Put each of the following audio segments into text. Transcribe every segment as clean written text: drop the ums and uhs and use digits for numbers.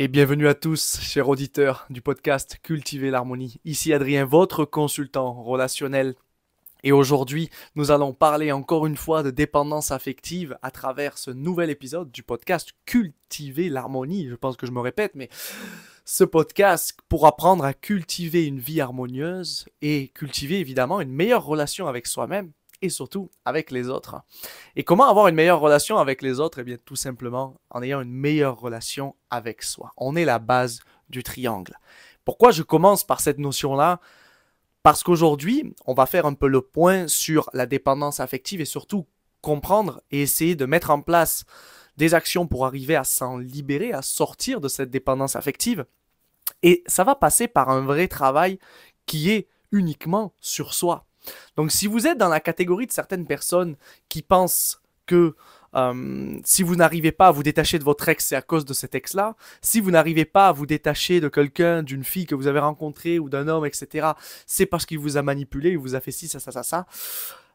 Et bienvenue à tous, chers auditeurs du podcast Cultiver l'harmonie. Ici Adrien, votre consultant relationnel. Et aujourd'hui, nous allons parler encore une fois de dépendance affective à travers ce nouvel épisode du podcast Cultiver l'harmonie. Je pense que je me répète, mais ce podcast pour apprendre à cultiver une vie harmonieuse et cultiver évidemment une meilleure relation avec soi-même et surtout avec les autres. Et comment avoir une meilleure relation avec les autres? Eh bien, tout simplement en ayant une meilleure relation avec soi. On est la base du triangle. Pourquoi je commence par cette notion-là? Parce qu'aujourd'hui, on va faire un peu le point sur la dépendance affective et surtout comprendre et essayer de mettre en place des actions pour arriver à s'en libérer, à sortir de cette dépendance affective. Et ça va passer par un vrai travail qui est uniquement sur soi. Donc si vous êtes dans la catégorie de certaines personnes qui pensent que si vous n'arrivez pas à vous détacher de votre ex, c'est à cause de cet ex-là. Si vous n'arrivez pas à vous détacher de quelqu'un, d'une fille que vous avez rencontrée ou d'un homme, etc., c'est parce qu'il vous a manipulé, il vous a fait ci, ça.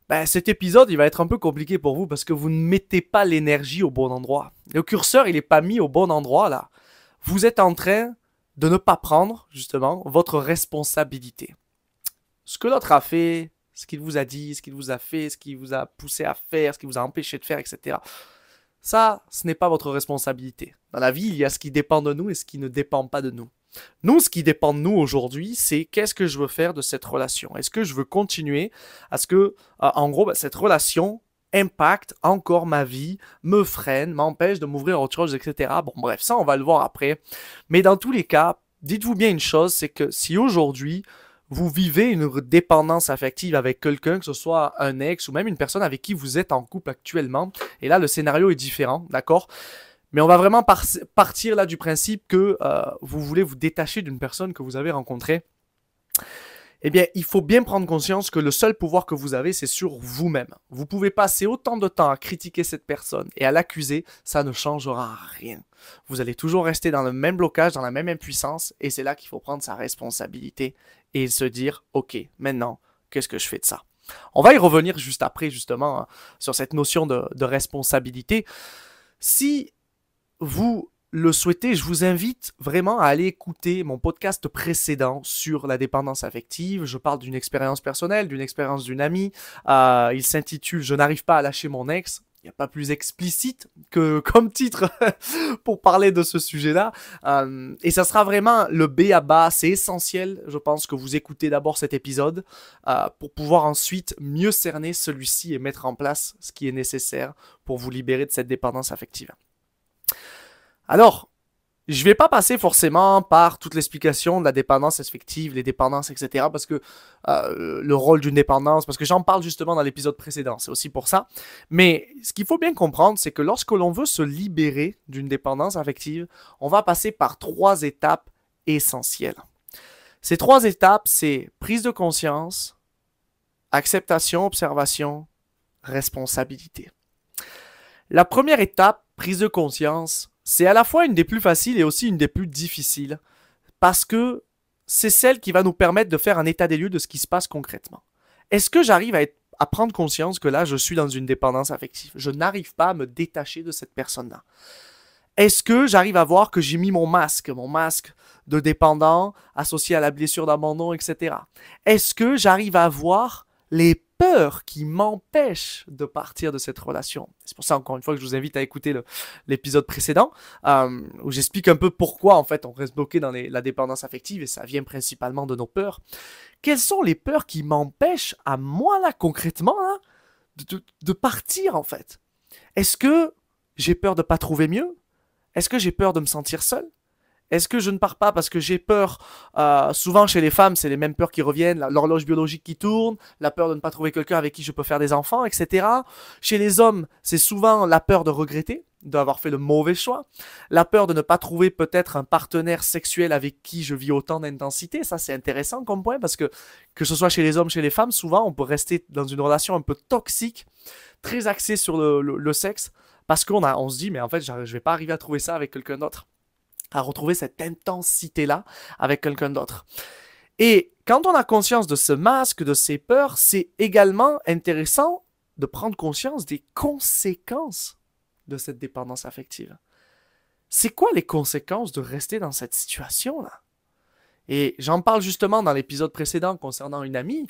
Ben, cet épisode, il va être un peu compliqué pour vous parce que vous ne mettez pas l'énergie au bon endroit. Le curseur, il n'est pas mis au bon endroit, là. Vous êtes en train de ne pas prendre, justement, votre responsabilité. Ce que l'autre a fait, ce qu'il vous a dit, ce qu'il vous a fait, ce qu'il vous a poussé à faire, ce qu'il vous a empêché de faire, etc. Ça, ce n'est pas votre responsabilité. Dans la vie, il y a ce qui dépend de nous et ce qui ne dépend pas de nous. Nous, ce qui dépend de nous aujourd'hui, c'est qu'est-ce que je veux faire de cette relation. Est-ce que je veux continuer à ce que, en gros, cette relation impacte encore ma vie, me freine, m'empêche de m'ouvrir à autre chose, etc. Bon, bref, ça, on va le voir après. Mais dans tous les cas, dites-vous bien une chose, c'est que si aujourd'hui, vous vivez une dépendance affective avec quelqu'un, que ce soit un ex ou même une personne avec qui vous êtes en couple actuellement, et là, le scénario est différent, d'accord? Mais on va vraiment partir là du principe que vous voulez vous détacher d'une personne que vous avez rencontrée. Eh bien, il faut bien prendre conscience que le seul pouvoir que vous avez, c'est sur vous-même. Vous pouvez passer autant de temps à critiquer cette personne et à l'accuser, ça ne changera rien. Vous allez toujours rester dans le même blocage, dans la même impuissance, et c'est là qu'il faut prendre sa responsabilité et se dire, ok, maintenant, qu'est-ce que je fais de ça? On va y revenir juste après, justement, hein, sur cette notion de responsabilité. Si vous le souhaitez, je vous invite vraiment à aller écouter mon podcast précédent sur la dépendance affective. Je parle d'une expérience personnelle, d'une expérience d'une amie. Il s'intitule « Je n'arrive pas à lâcher mon ex ». Il n'y a pas plus explicite que comme titre pour parler de ce sujet-là. Et ça sera vraiment le B à bas. C'est essentiel, je pense, que vous écoutez d'abord cet épisode pour pouvoir ensuite mieux cerner celui-ci et mettre en place ce qui est nécessaire pour vous libérer de cette dépendance affective. Alors, je ne vais pas passer forcément par toute l'explication de la dépendance affective, les dépendances, etc. Parce que le rôle d'une dépendance, parce que j'en parle justement dans l'épisode précédent, c'est aussi pour ça. Mais ce qu'il faut bien comprendre, c'est que lorsque l'on veut se libérer d'une dépendance affective, on va passer par 3 étapes essentielles. Ces 3 étapes, c'est prise de conscience, acceptation, observation, responsabilité. La première étape, prise de conscience, c'est à la fois une des plus faciles et aussi une des plus difficiles, parce que c'est celle qui va nous permettre de faire un état des lieux de ce qui se passe concrètement. Est-ce que j'arrive à prendre conscience que là, je suis dans une dépendance affective? Je n'arrive pas à me détacher de cette personne-là. Est-ce que j'arrive à voir que j'ai mis mon masque de dépendant associé à la blessure d'abandon, etc. Est-ce que j'arrive à voir les peurs qui m'empêchent de partir de cette relation? C'est pour ça, encore une fois, que je vous invite à écouter l'épisode précédent, où j'explique un peu pourquoi, en fait, on reste bloqué dans la dépendance affective, et ça vient principalement de nos peurs. Quelles sont les peurs qui m'empêchent, à moi, là, concrètement, là, de partir, en fait? Est-ce que j'ai peur de ne pas trouver mieux? Est-ce que j'ai peur de me sentir seul? Est-ce que je ne pars pas parce que j'ai peur? Souvent chez les femmes, c'est les mêmes peurs qui reviennent, l'horloge biologique qui tourne, la peur de ne pas trouver quelqu'un avec qui je peux faire des enfants, etc. Chez les hommes, c'est souvent la peur de regretter, d'avoir fait le mauvais choix, la peur de ne pas trouver peut-être un partenaire sexuel avec qui je vis autant d'intensité. Ça, c'est intéressant comme point parce que ce soit chez les hommes, chez les femmes, souvent, on peut rester dans une relation un peu toxique, très axée sur le sexe, parce on se dit, mais en fait, je ne vais pas arriver à trouver ça avec quelqu'un d'autre, à retrouver cette intensité-là avec quelqu'un d'autre. Et quand on a conscience de ce masque, de ces peurs, c'est également intéressant de prendre conscience des conséquences de cette dépendance affective. c'est quoi les conséquences de rester dans cette situation-là? Et j'en parle justement dans l'épisode précédent concernant une amie,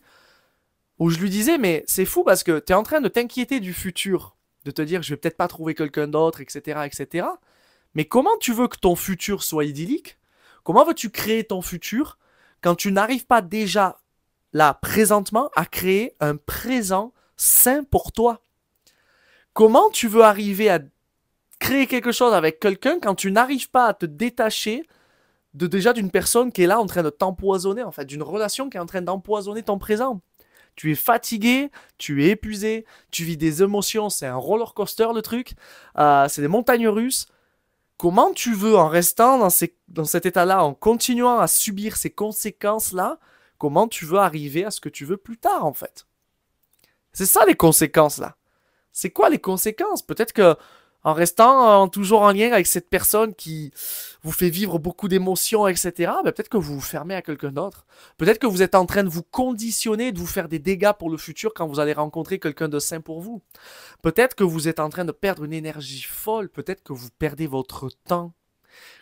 où je lui disais, mais c'est fou parce que tu es en train de t'inquiéter du futur, de te dire, je vais peut-être pas trouver quelqu'un d'autre, etc., etc. Mais comment tu veux que ton futur soit idyllique? Comment veux-tu créer ton futur quand tu n'arrives pas déjà, là, présentement, à créer un présent sain pour toi? Comment tu veux arriver à créer quelque chose avec quelqu'un quand tu n'arrives pas à te détacher d'une personne qui est là en train de t'empoisonner, en fait, d'une relation qui est en train d'empoisonner ton présent? Tu es fatigué, tu es épuisé, tu vis des émotions, c'est un roller coaster le truc, c'est des montagnes russes. Comment tu veux, en restant dans cet état-là, en continuant à subir ces conséquences-là, comment tu veux arriver à ce que tu veux plus tard, en fait? C'est ça les conséquences, là. C'est quoi les conséquences? Peut-être que en restant toujours en lien avec cette personne qui vous fait vivre beaucoup d'émotions, etc., ben peut-être que vous vous fermez à quelqu'un d'autre. Peut-être que vous êtes en train de vous conditionner, de vous faire des dégâts pour le futur quand vous allez rencontrer quelqu'un de sain pour vous. Peut-être que vous êtes en train de perdre une énergie folle. Peut-être que vous perdez votre temps.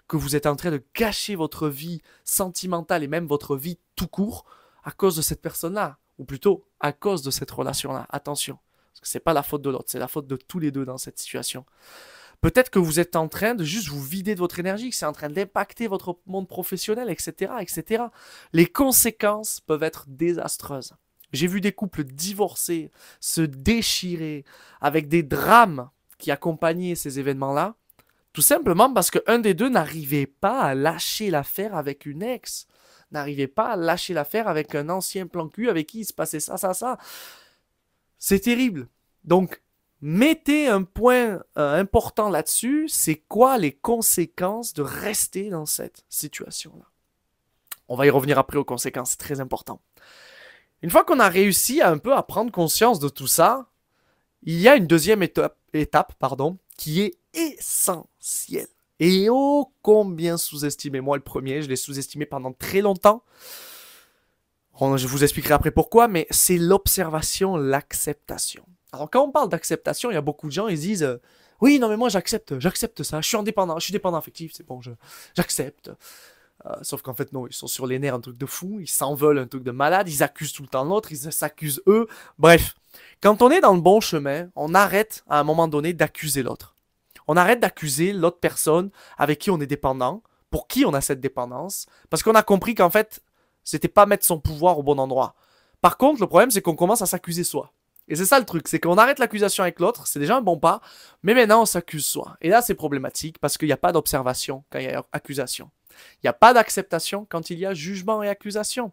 Que vous êtes en train de gâcher votre vie sentimentale et même votre vie tout court à cause de cette personne-là. Ou plutôt, à cause de cette relation-là. Attention. Parce que c'est pas la faute de l'autre, c'est la faute de tous les deux dans cette situation. Peut-être que vous êtes en train de juste vous vider de votre énergie, que c'est en train d'impacter votre monde professionnel, etc., etc. Les conséquences peuvent être désastreuses. J'ai vu des couples divorcer, se déchirer, avec des drames qui accompagnaient ces événements-là, tout simplement parce qu'un des deux n'arrivait pas à lâcher l'affaire avec une ex, n'arrivait pas à lâcher l'affaire avec un ancien plan cul avec qui il se passait ça. C'est terrible. Donc, mettez un point important là-dessus, c'est quoi les conséquences de rester dans cette situation-là? On va y revenir après aux conséquences, c'est très important. Une fois qu'on a réussi un peu à prendre conscience de tout ça, il y a une deuxième étape, qui est essentielle. Et oh, combien sous-estimé. Moi, le premier, je l'ai sous-estimé pendant très longtemps. Je vous expliquerai après pourquoi, mais c'est l'observation, l'acceptation. Alors quand on parle d'acceptation, il y a beaucoup de gens, ils disent oui, non mais moi j'accepte ça, je suis indépendant, je suis dépendant affectif, c'est bon, j'accepte. Sauf qu'en fait non, ils sont sur les nerfs un truc de fou, ils s'en veulent un truc de malade, ils accusent tout le temps l'autre, ils s'accusent eux. Bref, quand on est dans le bon chemin, on arrête à un moment donné d'accuser l'autre. On arrête d'accuser l'autre personne avec qui on est dépendant, pour qui on a cette dépendance, parce qu'on a compris qu'en fait, c'était pas mettre son pouvoir au bon endroit. Par contre, le problème, c'est qu'on commence à s'accuser soi. Et c'est ça le truc, c'est qu'on arrête l'accusation avec l'autre, c'est déjà un bon pas, mais maintenant on s'accuse soi. Et là, c'est problématique parce qu'il n'y a pas d'observation quand il y a accusation. Il n'y a pas d'acceptation quand il y a jugement et accusation.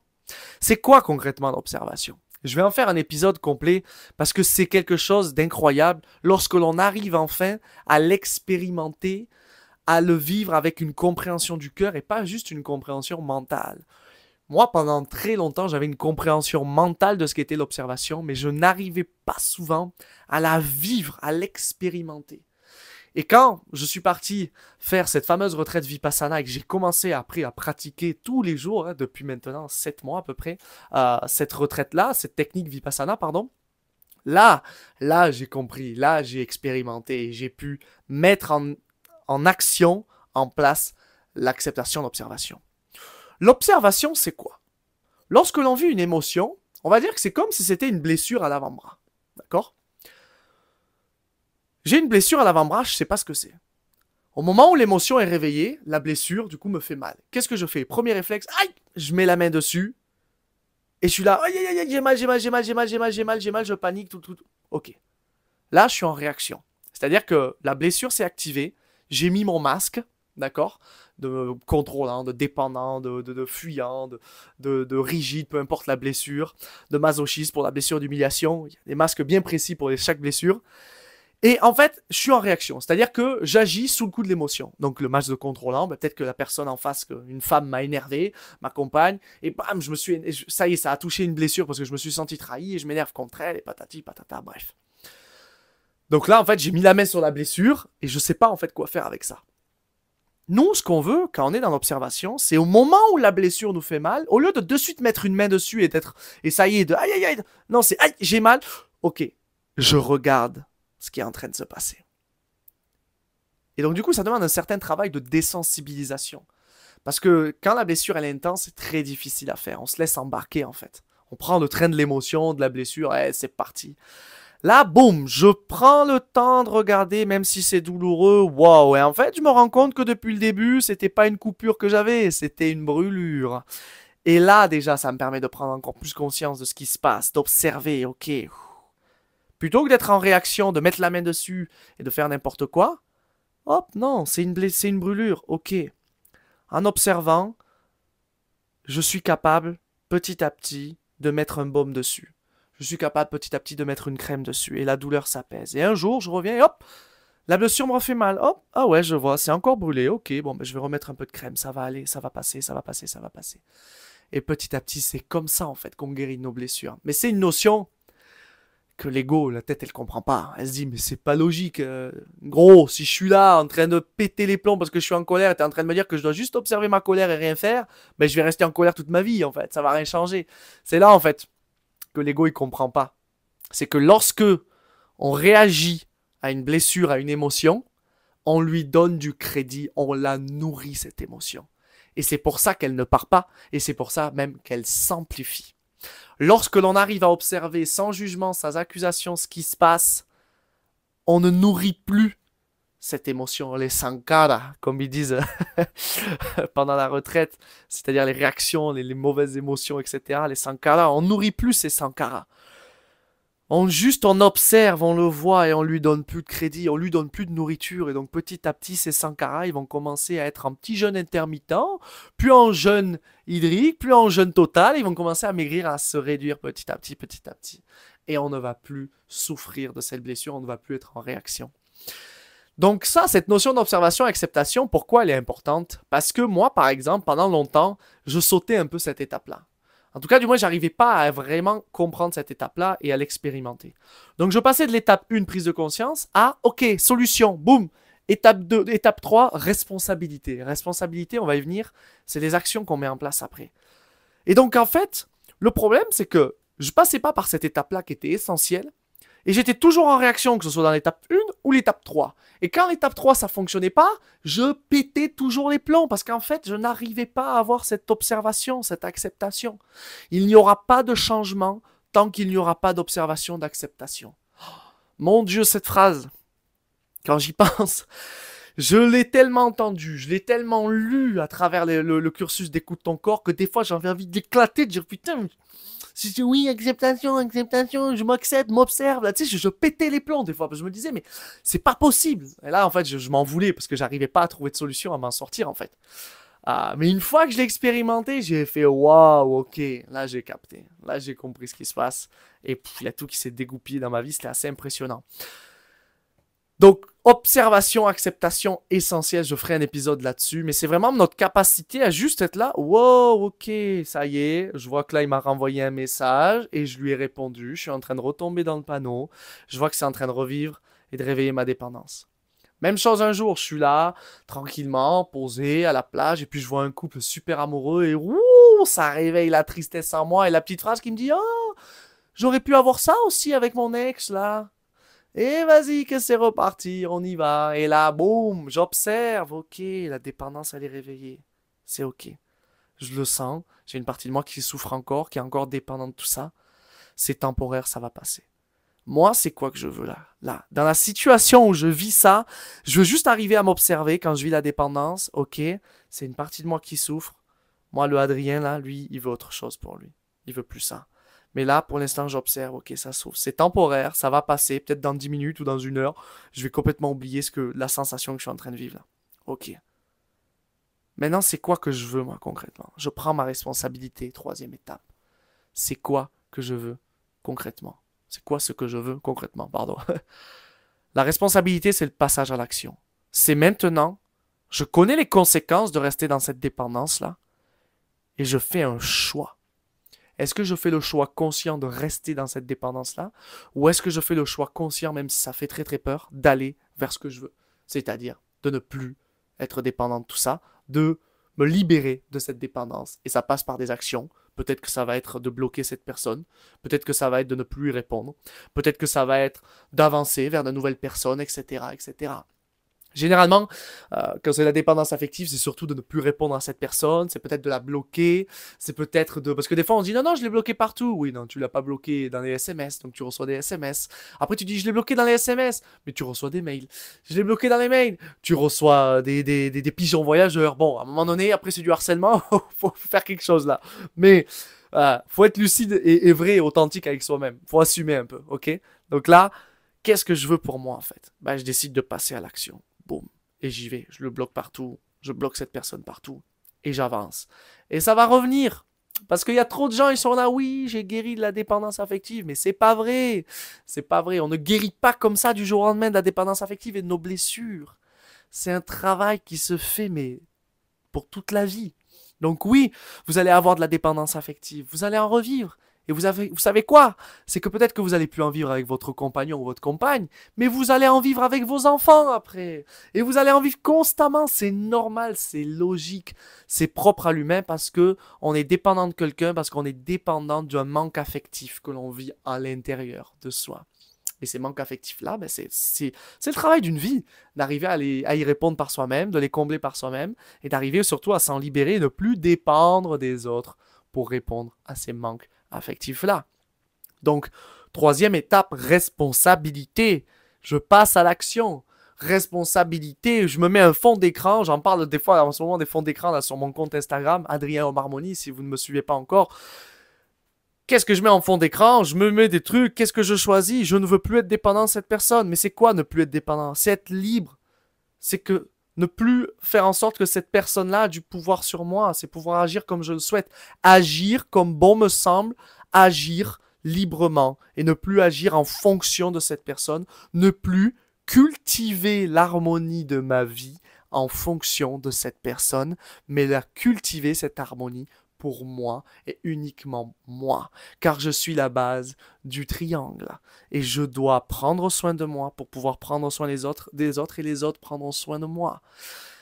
C'est quoi concrètement l'observation? Je vais en faire un épisode complet parce que c'est quelque chose d'incroyable lorsque l'on arrive enfin à l'expérimenter, à le vivre avec une compréhension du cœur et pas juste une compréhension mentale. Moi, pendant très longtemps, j'avais une compréhension mentale de ce qu'était l'observation, mais je n'arrivais pas souvent à la vivre, à l'expérimenter. Et quand je suis parti faire cette fameuse retraite Vipassana et que j'ai commencé après à pratiquer tous les jours, depuis maintenant 7 mois à peu près, cette retraite-là, cette technique Vipassana, là, j'ai compris, là, j'ai expérimenté, j'ai pu mettre en action, en place, l'acceptation d'observation. L'observation, c'est quoi? Lorsque l'on vit une émotion, on va dire que c'est comme si c'était une blessure à l'avant-bras. D'accord? J'ai une blessure à l'avant-bras, je ne sais pas ce que c'est. Au moment où l'émotion est réveillée, la blessure, du coup, me fait mal. Qu'est-ce que je fais? Premier réflexe, aïe! Je mets la main dessus. Et je suis là, aïe, aïe, aïe, j'ai mal, je panique, tout. Ok. Là, je suis en réaction. C'est-à-dire que la blessure s'est activée, j'ai mis mon masque, d'accord, de contrôlant, de dépendant, de fuyant, de rigide, peu importe la blessure, de masochiste pour la blessure d'humiliation. Il y a des masques bien précis pour chaque blessure. Et en fait, je suis en réaction, c'est-à-dire que j'agis sous le coup de l'émotion. Donc le masque de contrôlant, peut-être que la personne en face, une femme m'a énervé, ma compagne, et bam, ça y est, ça a touché une blessure parce que je me suis senti trahi et je m'énerve contre elle, et patati, patata, bref. Donc là, en fait, j'ai mis la main sur la blessure et je sais pas en fait quoi faire avec ça. Nous, ce qu'on veut, quand on est dans l'observation, c'est au moment où la blessure nous fait mal, au lieu de suite mettre une main dessus et ça y est, aïe aïe aïe, non, c'est aïe, j'ai mal, ok, je regarde ce qui est en train de se passer. Et donc du coup, ça demande un certain travail de désensibilisation. Parce que quand la blessure elle est intense, c'est très difficile à faire. On se laisse embarquer en fait. On prend le train de l'émotion, de la blessure, et c'est parti. Là, boum, je prends le temps de regarder, même si c'est douloureux. Waouh! Et en fait, je me rends compte que depuis le début, c'était pas une coupure que j'avais, c'était une brûlure. Et là, déjà, ça me permet de prendre encore plus conscience de ce qui se passe, d'observer, ok. Plutôt que d'être en réaction, de mettre la main dessus et de faire n'importe quoi, hop, non, c'est une brûlure, ok. En observant, je suis capable, petit à petit, de mettre un baume dessus. Je suis capable, petit à petit, de mettre une crème dessus. Et la douleur s'apaise. Et un jour, je reviens et hop, la blessure me refait mal. Hop, ah ouais, je vois, c'est encore brûlé. Ok, bon, ben, je vais remettre un peu de crème. Ça va aller, ça va passer, ça va passer, ça va passer. Et petit à petit, c'est comme ça, en fait, qu'on guérit nos blessures. Mais c'est une notion que l'ego, la tête, elle comprend pas. Elle se dit, mais c'est pas logique. Gros, si je suis là en train de péter les plombs parce que je suis en colère, t'es en train de me dire que je dois juste observer ma colère et rien faire, ben je vais rester en colère toute ma vie, en fait. Ça va rien changer. C'est là, en fait, que l'ego, il comprend pas. C'est que lorsque on réagit à une blessure, à une émotion, on lui donne du crédit, on la nourrit, cette émotion. Et c'est pour ça qu'elle ne part pas, et c'est pour ça même qu'elle s'amplifie. Lorsque l'on arrive à observer sans jugement, sans accusation ce qui se passe, on ne nourrit plus cette émotion, les sankaras, comme ils disent pendant la retraite, c'est-à-dire les réactions, les mauvaises émotions, etc. Les sankaras, on nourrit plus ces sankaras. On observe, on le voit et on lui donne plus de crédit, on lui donne plus de nourriture. Et donc petit à petit, ces sankaras, ils vont commencer à être en petit jeûne intermittent, puis en jeûne hydrique, puis en jeûne total. Ils vont commencer à maigrir, à se réduire petit à petit, petit à petit. Et on ne va plus souffrir de cette blessure, on ne va plus être en réaction. Donc ça, cette notion d'observation et acceptation, pourquoi elle est importante? Parce que moi, par exemple, pendant longtemps, je sautais un peu cette étape-là. En tout cas, du moins, j'arrivais pas à vraiment comprendre cette étape-là et à l'expérimenter. Donc, je passais de l'étape 1, prise de conscience, à, ok, solution, boum. Étape 2, étape 3, responsabilité. Responsabilité, on va y venir, c'est les actions qu'on met en place après. Et donc, en fait, le problème, c'est que je passais pas par cette étape-là qui était essentielle, et j'étais toujours en réaction, que ce soit dans l'étape 1 ou l'étape 3. Et quand l'étape 3, ça fonctionnait pas, je pétais toujours les plombs parce qu'en fait, je n'arrivais pas à avoir cette observation, cette acceptation. Il n'y aura pas de changement tant qu'il n'y aura pas d'observation, d'acceptation. Mon Dieu, cette phrase, quand j'y pense, je l'ai tellement entendue, je l'ai tellement lue à travers le cursus d'écoute ton corps que des fois, j'avais envie d'éclater, de dire putain, si oui, acceptation, acceptation, je m'accepte, m'observe. Là, tu sais, je pétais les plombs des fois. Parce que je me disais, mais c'est pas possible. Et là, en fait, je m'en voulais parce que j'arrivais pas à trouver de solution à m'en sortir, en fait. Mais une fois que je l'ai expérimenté, j'ai fait waouh, ok. Là, j'ai capté. Là, j'ai compris ce qui se passe. Et il y a tout qui s'est dégoupillé dans ma vie. C'était assez impressionnant. Donc, observation, acceptation essentielle, je ferai un épisode là-dessus, mais c'est vraiment notre capacité à juste être là. Wow, ok, ça y est, je vois que là, il m'a renvoyé un message et je lui ai répondu. Je suis en train de retomber dans le panneau. Je vois que c'est en train de revivre et de réveiller ma dépendance. Même chose un jour, je suis là, tranquillement, posé à la plage, et puis je vois un couple super amoureux et ouh, ça réveille la tristesse en moi et la petite phrase qui me dit « Oh, j'aurais pu avoir ça aussi avec mon ex, là. » Et vas-y que c'est reparti, on y va. Et là, boum, j'observe, ok, la dépendance, elle est réveillée. C'est ok. Je le sens, j'ai une partie de moi qui souffre encore, qui est encore dépendante de tout ça. C'est temporaire, ça va passer. Moi, c'est quoi que je veux là? Là, dans la situation où je vis ça, je veux juste arriver à m'observer quand je vis la dépendance. Ok, c'est une partie de moi qui souffre. Moi, le Adrien, là, lui, il veut autre chose pour lui. Il veut plus ça. Mais là, pour l'instant, j'observe, ok, ça souffre. C'est temporaire, ça va passer, peut-être dans 10 minutes ou dans 1 heure. Je vais complètement oublier la sensation que je suis en train de vivre là. Ok. Maintenant, c'est quoi que je veux, moi, concrètement? Je prends ma responsabilité, 3e étape. C'est quoi que je veux, concrètement? C'est quoi ce que je veux, concrètement, pardon? La responsabilité, c'est le passage à l'action. C'est maintenant, je connais les conséquences de rester dans cette dépendance-là, et je fais un choix. Est-ce que je fais le choix conscient de rester dans cette dépendance-là, ou est-ce que je fais le choix conscient, même si ça fait très très peur, d'aller vers ce que je veux? C'est-à-dire de ne plus être dépendant de tout ça, de me libérer de cette dépendance. Et ça passe par des actions. Peut-être que ça va être de bloquer cette personne. Peut-être que ça va être de ne plus lui répondre. Peut-être que ça va être d'avancer vers de nouvelles personnes, etc., etc. Généralement, quand c'est la dépendance affective, c'est surtout de ne plus répondre à cette personne, c'est peut-être de la bloquer, c'est peut-être de... Parce que des fois on dit non, je l'ai bloqué partout. Oui, non, tu l'as pas bloqué dans les SMS, donc tu reçois des SMS. Après tu dis je l'ai bloqué dans les SMS, mais tu reçois des mails. Je l'ai bloqué dans les mails, tu reçois des pigeons voyageurs. Bon, à un moment donné, après c'est du harcèlement, faut faire quelque chose là. Mais faut être lucide et vrai et authentique avec soi-même. Faut assumer un peu, ok? Donc là, qu'est-ce que je veux pour moi en fait? Je décide de passer à l'action. Boum. Et j'y vais. Je le bloque partout. Je bloque cette personne partout. Et j'avance. Et ça va revenir. Parce qu'il y a trop de gens, ils sont là, oui, j'ai guéri de la dépendance affective. Mais c'est pas vrai. C'est pas vrai. On ne guérit pas comme ça du jour au lendemain de la dépendance affective et de nos blessures. C'est un travail qui se fait, mais pour toute la vie. Donc oui, vous allez avoir de la dépendance affective. Vous allez en revivre. Et vous savez quoi? C'est que peut-être que vous allez plus en vivre avec votre compagnon ou votre compagne, mais vous allez en vivre avec vos enfants après. Et vous allez en vivre constamment. C'est normal, c'est logique, c'est propre à l'humain parce que on est dépendant de quelqu'un, parce qu'on est dépendant d'un manque affectif que l'on vit à l'intérieur de soi. Et ces manques affectifs-là, c'est le travail d'une vie, d'arriver à y répondre par soi-même, de les combler par soi-même, et d'arriver surtout à s'en libérer et ne plus dépendre des autres pour répondre à ces manques affectifs-là. Donc, troisième étape, responsabilité. Je passe à l'action. Responsabilité, je me mets un fond d'écran, j'en parle des fois en ce moment des fonds d'écran là, sur mon compte Instagram, Adrien Harmonie, si vous ne me suivez pas encore. Qu'est-ce que je mets en fond d'écran? Je me mets des trucs, qu'est-ce que je choisis? Je ne veux plus être dépendant de cette personne. Mais c'est quoi ne plus être dépendant? C'est être libre. C'est que ne plus faire en sorte que cette personne-là a du pouvoir sur moi. C'est pouvoir agir comme je le souhaite. Agir comme bon me semble. Agir librement. Et ne plus agir en fonction de cette personne. Ne plus cultiver l'harmonie de ma vie en fonction de cette personne. Mais la cultiver, cette harmonie, pour moi et uniquement moi, car je suis la base du triangle et je dois prendre soin de moi pour pouvoir prendre soin des autres et les autres prendront soin de moi.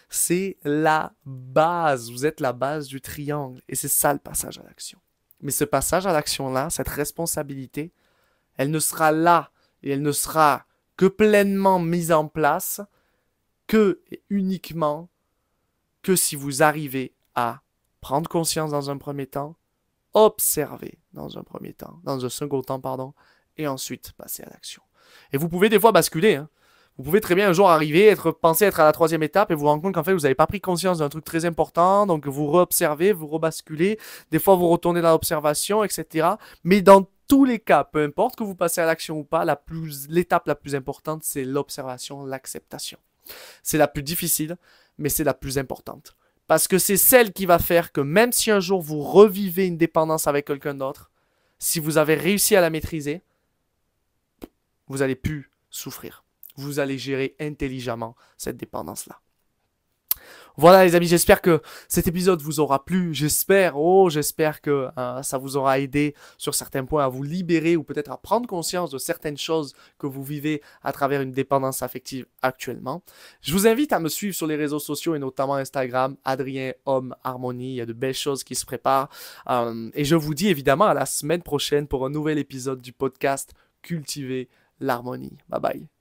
C'est la base, vous êtes la base du triangle et c'est ça le passage à l'action. Mais ce passage à l'action-là, cette responsabilité, elle ne sera là et elle ne sera que pleinement mise en place que et uniquement que si vous arrivez à prendre conscience dans un premier temps, observer dans un premier temps, dans un second temps, pardon, et ensuite passer à l'action. Et vous pouvez des fois basculer, hein. Vous pouvez très bien un jour arriver, penser être à la troisième étape et vous rendre compte qu'en fait vous n'avez pas pris conscience d'un truc très important, donc vous re-observez, vous rebasculez, des fois vous retournez dans l'observation, etc. Mais dans tous les cas, peu importe que vous passez à l'action ou pas, l'étape la plus importante, c'est l'observation, l'acceptation. C'est la plus difficile, mais c'est la plus importante. Parce que c'est celle qui va faire que même si un jour vous revivez une dépendance avec quelqu'un d'autre, si vous avez réussi à la maîtriser, vous n'allez plus souffrir. Vous allez gérer intelligemment cette dépendance-là. Voilà les amis, j'espère que cet épisode vous aura plu, j'espère que ça vous aura aidé sur certains points à vous libérer ou peut-être à prendre conscience de certaines choses que vous vivez à travers une dépendance affective actuellement. Je vous invite à me suivre sur les réseaux sociaux et notamment Instagram, Adrien Homme Harmonie, il y a de belles choses qui se préparent et je vous dis évidemment à la semaine prochaine pour un nouvel épisode du podcast Cultiver l'harmonie. Bye bye.